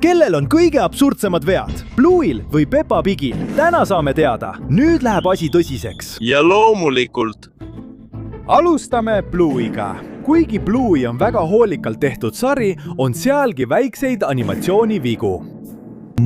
Kellel on kõige absurdsemad vead? Blue'il või Peppa Pigil? Täna saame teada. Nüüd läheb asi tõsiseks. Ja loomulikult. Alustame Blue'iga. Kuigi Blue'i on väga hoolikalt tehtud sari, on sealgi väikseid animatsioonivigu.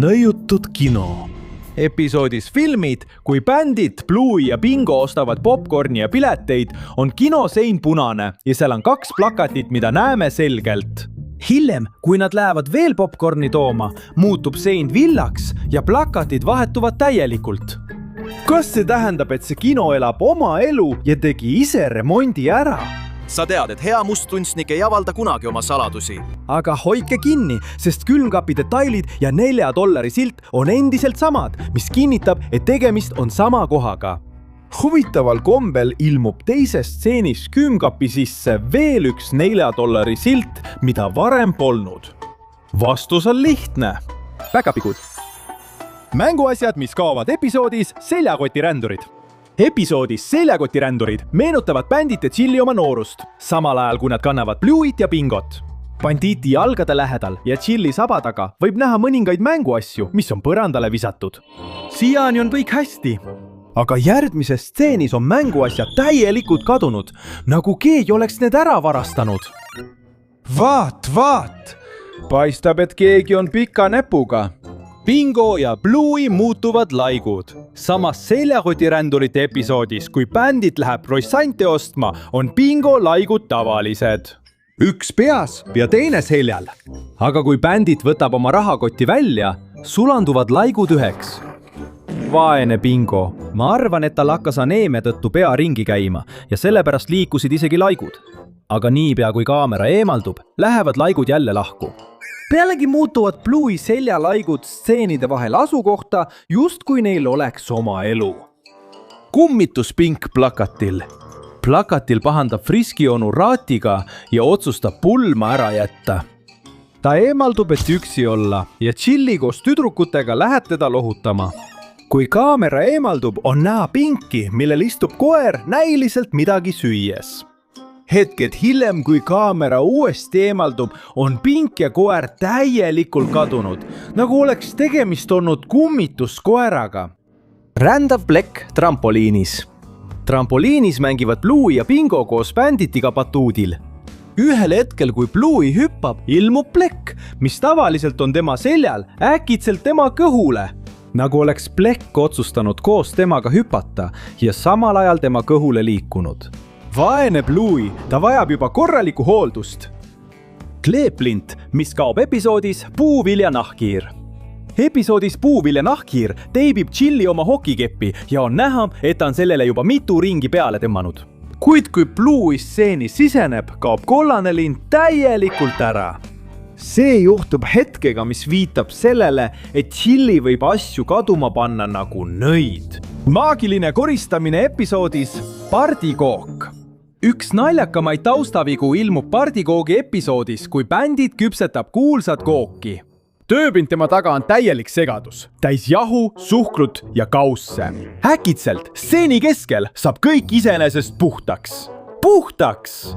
Nõiutud kino. Episoodis filmid, kui bändid Blue'i ja Bingo ostavad popcorni ja pileteid, on kinosein punane ja seal on 2 plakatit, mida näeme selgelt. Hiljem, kui nad lähevad veel popcorni tooma, muutub sein villaks ja plakatid vahetuvad täielikult. Kas see tähendab, et see kino elab oma elu ja tegi ise remondi ära? Sa tead, et hea mustkunstnik ei avalda kunagi oma saladusi. Aga hoidke kinni, sest külmkapi detailid ja $4 silt on endiselt samad, mis kinnitab, et tegemist on sama kohaga. Huvitaval kombel ilmub teises stseenis külmkapi sisse veel üks $4 silt, mida varem polnud. Vastus on lihtne. Päkapikud. Mänguasjad, mis kaovad episoodis Seljakotirändurid. Episoodis Seljakotirändurid meenutavad bändite Chilli oma noorust, samal ajal kui nad kannavad Blue'it ja Bingot. Bandiiti jalgade lähedal ja Chilli saba taga võib näha mõningaid mänguasju, mis on põrandale visatud. Siiani on kõik hästi. Aga järgmises stseenis on mänguasjad täielikult kadunud, nagu keegi oleks need ära varastanud. Vaat! Paistab, et keegi on pika näpuga. Bingo ja Blue'i muutuvad laigud. Samas Seljakotirändurite episoodis, kui bändid läheb croissante ostma, on Bingo laigud tavalised. Üks peas ja teine seljal. Aga kui bändid võtab oma rahakotti välja, sulanduvad laigud üheks. Vaene Bingo. Ma arvan, et tal hakkas aneemia tõttu pea ringi käima ja sellepärast liikusid isegi laigud. Aga niipea kui kaamera eemaldub, lähevad laigud jälle lahku. Pealegi muutuvad Blue'i seljalaigud stseenide vahel asukohta, just kui neil oleks oma elu. Kummituspink plakatil. Plakatil pahandab Friski onu Raatiga ja otsustab pulma ära jätta. Ta eemaldub, et üksi olla ja Chilli koos tüdrukutega lähed teda lohutama. Kui kaamera eemaldub, on näha Pinki, millel istub koer näiliselt midagi süües. Hetked hiljem, kui kaamera uuesti eemaldub, on Pink ja koer täielikult kadunud, nagu oleks tegemist olnud kummituskoeraga. Rändav plekk trampoliinis. Trampoliinis mängivad Blue'i ja Bingo koos bänditiga batuudil. Ühel hetkel, kui Blue'i hüppab, ilmub plekk, mis tavaliselt on tema seljal, äkitselt tema kõhule. Nagu oleks plekk otsustanud koos temaga hüpata ja samal ajal tema kõhule liikunud. Vaene Blue'i, ta vajab juba korralikku hooldust. Kleeplint, mis kaob episoodis Puuvilja nahkhiir. Episoodis Puuvilja nahkhiir teibib Chilli oma hokikeppi ja on näha, et ta on sellele juba mitu ringi peale tõmmanud. Kuid kui Blue'i stseeni siseneb, kaob kollane lint täielikult ära. See juhtub hetkega, mis viitab sellele, et Chilli võib asju kaduma panna nagu nõid. Maagiline koristamine episoodis Pardikook. Üks naljakamaid taustavigu ilmub Pardikoogi episoodis, kui bändid küpsetab kuulsat kooki. Tööpind tema taga on täielik segadus, täis jahu, suhkrut ja kausse. Äkitselt, stseeni keskel saab kõik iseenesest puhtaks. Puhtaks!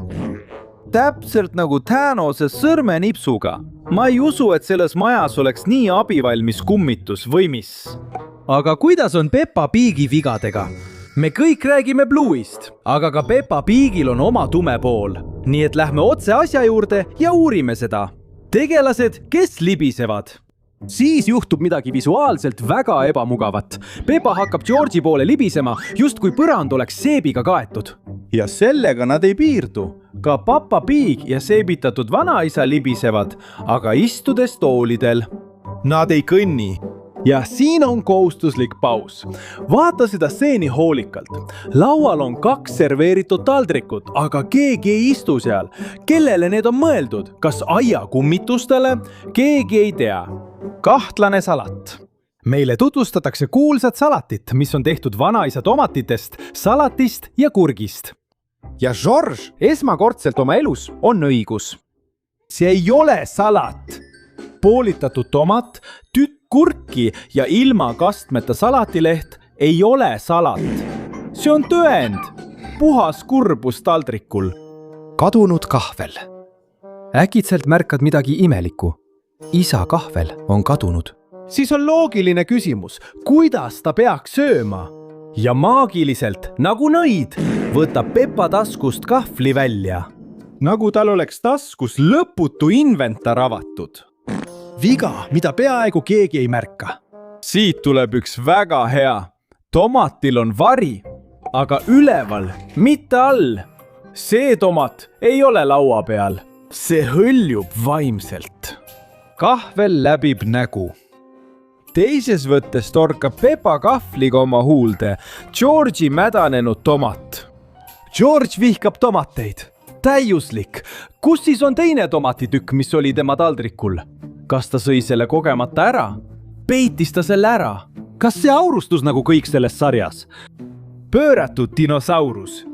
Täpselt nagu Thanose sõrmenipsuga. Ma ei usu, et selles majas oleks nii abivalmis kummitus või mis. Aga kuidas on Peppa Pigi vigadega? Me kõik räägime Blue'ist, aga ka Peppa Pigil on oma tume pool. Nii et lähme otse asja juurde ja uurime seda. Tegelased, kes libisevad. Siis juhtub midagi visuaalselt väga ebamugavat. Peppa hakkab George'i poole libisema, just kui põrand oleks seebiga kaetud. Ja sellega nad ei piirdu. Ka Papa Pig ja seebitatud vanaisa libisevad, aga istudes toolidel. Nad ei kõnni. Ja siin on kohustuslik paus. Vaata seda stseeni hoolikalt. Laual on 2 serveeritud taldrikut, aga keegi ei istu seal. Kellele need on mõeldud? Kas aia kummitustele? Keegi ei tea. Kahtlane salat. Meile tutvustatakse kuulsat salatit, mis on tehtud vanaisa tomatitest, salatist ja kurgist. Ja George esmakordselt oma elus on õigus. See ei ole salat. Poolitatud tomat, tükk kurki ja ilma kastmeta salatileht ei ole salat. See on tõend. Puhas kurbus taldrikul. Kadunud kahvel. Äkitselt märkad midagi imelikku. isa kahvel on kadunud. Siis on loogiline küsimus, kuidas ta peaks sööma? Ja maagiliselt, nagu nõid, võtab Peppa taskust kahvli välja. Nagu tal oleks taskus lõputu inventar avatud. Viga, mida peaaegu keegi ei märka. Siit tuleb üks väga hea. Tomatil on vari, aga üleval, mitte all. See tomat ei ole laua peal. See hõljub vaimselt. Kahvel läbib nägu. Teises võttes torkab Peppa kahvliga oma huulde George'i mädanenud tomat. George vihkab tomateid. Täiuslik. Kus siis on teine tomatitükk, mis oli tema taldrikul? Kas ta sõi selle kogemata ära? Peitis ta selle ära? Kas see aurustus nagu kõik selles sarjas? Pööratud dinosaurus.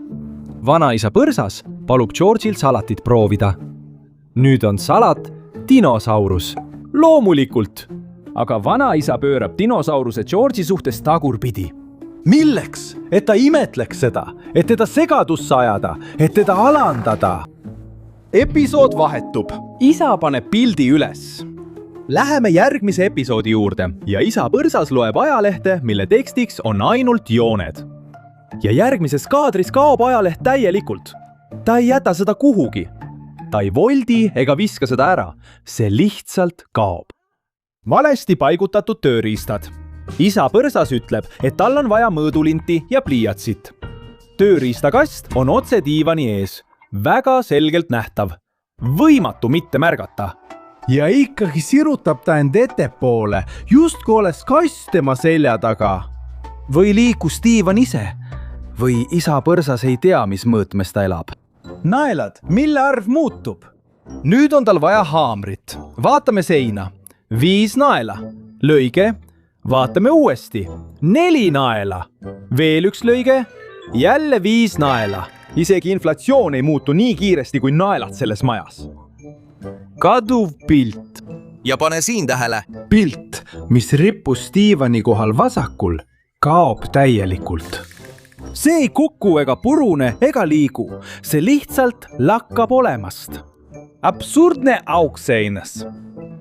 Vanaisa Põrsas palub George'il salatit proovida. Nüüd on salat dinosaurus. Loomulikult. Aga vanaisa pöörab dinosauruse George'i suhtes tagurpidi. Milleks? Et ta imetleks seda, et teda segadusse ajada, et teda alandada. Episood vahetub. Isa paneb pildi üles. Läheme järgmise episoodi juurde ja isa Põrsas loeb ajalehte, mille tekstiks on ainult jooned. Ja järgmises kaadris kaob ajaleht täielikult. Ta ei jäta seda kuhugi. Ta ei voldi ega viska seda ära. See lihtsalt kaob. Valesti paigutatud tööriistad. Isa Põrsas ütleb, et tal on vaja mõõdulinti ja pliiatsit. Tööriistakast on otse diivani ees. Väga selgelt nähtav. Võimatu mitte märgata. Ja ikkagi sirutab ta end ettepoole, justku oleks kast tema selja taga. Või liikus diivan ise? Või isa Põrsas ei tea, mis mõõtmes ta elab? Naelad, mille arv muutub? Nüüd on tal vaja haamrit. Vaatame seina. 5 naela. Lõige. Vaatame uuesti. 4 naela. Veel üks lõige. Jälle 5 naela. Isegi inflatsioon ei muutu nii kiiresti kui naelad selles majas. Kaduv pilt. Ja pane siin tähele. Pilt, mis rippus diivani kohal vasakul, kaob täielikult. See ei kuku ega purune ega liigu. See lihtsalt lakkab olemast. Absurdne auk seinas.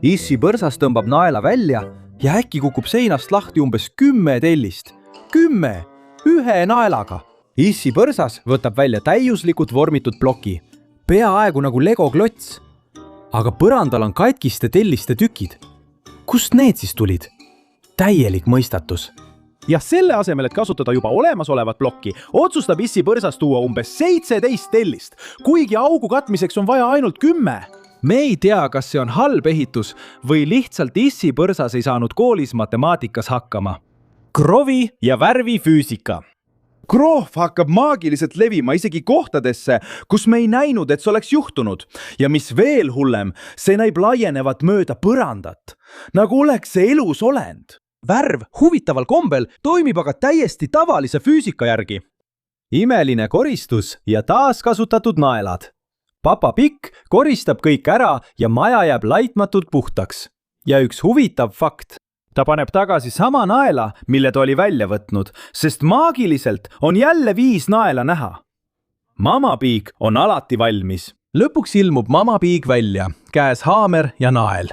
Issi Põrsas tõmbab naela välja ja äkki kukub seinast lahti umbes 10 tellist. 10! Ühe naelaga. Issi Põrsas võtab välja täiuslikult vormitud ploki. Peaaegu nagu Lego klots. Aga põrandal on katkiste telliste tükid. Kust need siis tulid? Täielik mõistatus. Ja selle asemel, et kasutada juba olemasolevat plokki, otsustab Issi Põrsas tuua umbes 17 tellist, kuigi augu katmiseks on vaja ainult 10. Me ei tea, kas see on halb ehitus või lihtsalt Issi Põrsas ei saanud koolis matemaatikas hakkama. Krovi ja värvifüüsika. Kroov hakkab maagiliselt levima isegi kohtadesse, kus me ei näinud, et see oleks juhtunud. Ja mis veel hullem, see näib laienevat mööda põrandat, nagu oleks see elus olend. Värv huvitaval kombel toimib aga täiesti tavalise füüsika järgi. Imeline koristus ja taaskasutatud naelad. Papa Pikk koristab kõik ära ja maja jääb laitmatult puhtaks. Ja üks huvitav fakt. Ta paneb tagasi sama naela, mille ta oli välja võtnud, sest maagiliselt on jälle 5 naela näha. Mama Piik on alati valmis. Lõpuks ilmub Mama Piik välja, käes haamer ja nael.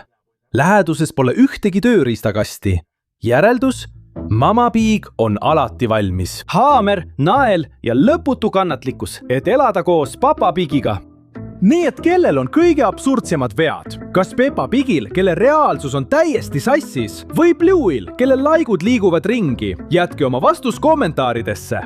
Läheduses pole ühtegi tööriistakasti. Järeldus? Mama Piik on alati valmis. Haamer, nael ja lõputu kannatlikkus, et elada koos Papa Pigiga. Nii et kellel on kõige absurdsemad vead? Kas Peppa Pigil, kelle reaalsus on täiesti sassis? Või Blue'il, kelle laigud liiguvad ringi? Jätke oma vastus kommentaaridesse.